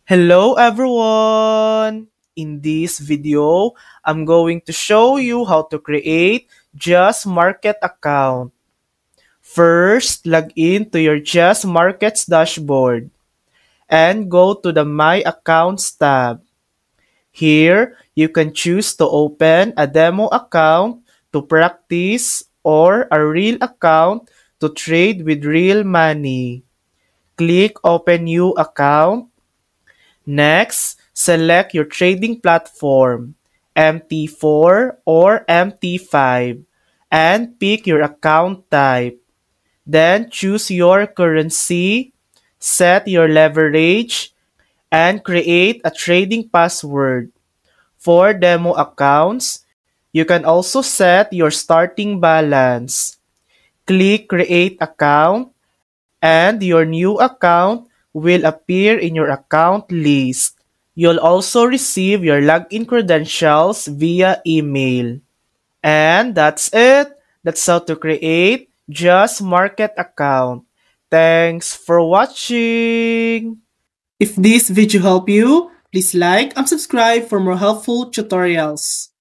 Hello everyone! In this video, I'm going to show you how to create Just Market account. First, log in to your Just Markets dashboard and go to the My Accounts tab. Here, you can choose to open a demo account to practice or a real account to trade with real money. Click Open New Account. Next, select your trading platform, MT4 or MT5, and pick your account type. Then choose your currency, set your leverage, and create a trading password. For demo accounts, you can also set your starting balance. Click Create Account, and your new account will appear in your account list. You'll also receive your login credentials via email. And that's it. That's how to create Just Market account. Thanks for watching. If this video helped you, please like and subscribe for more helpful tutorials.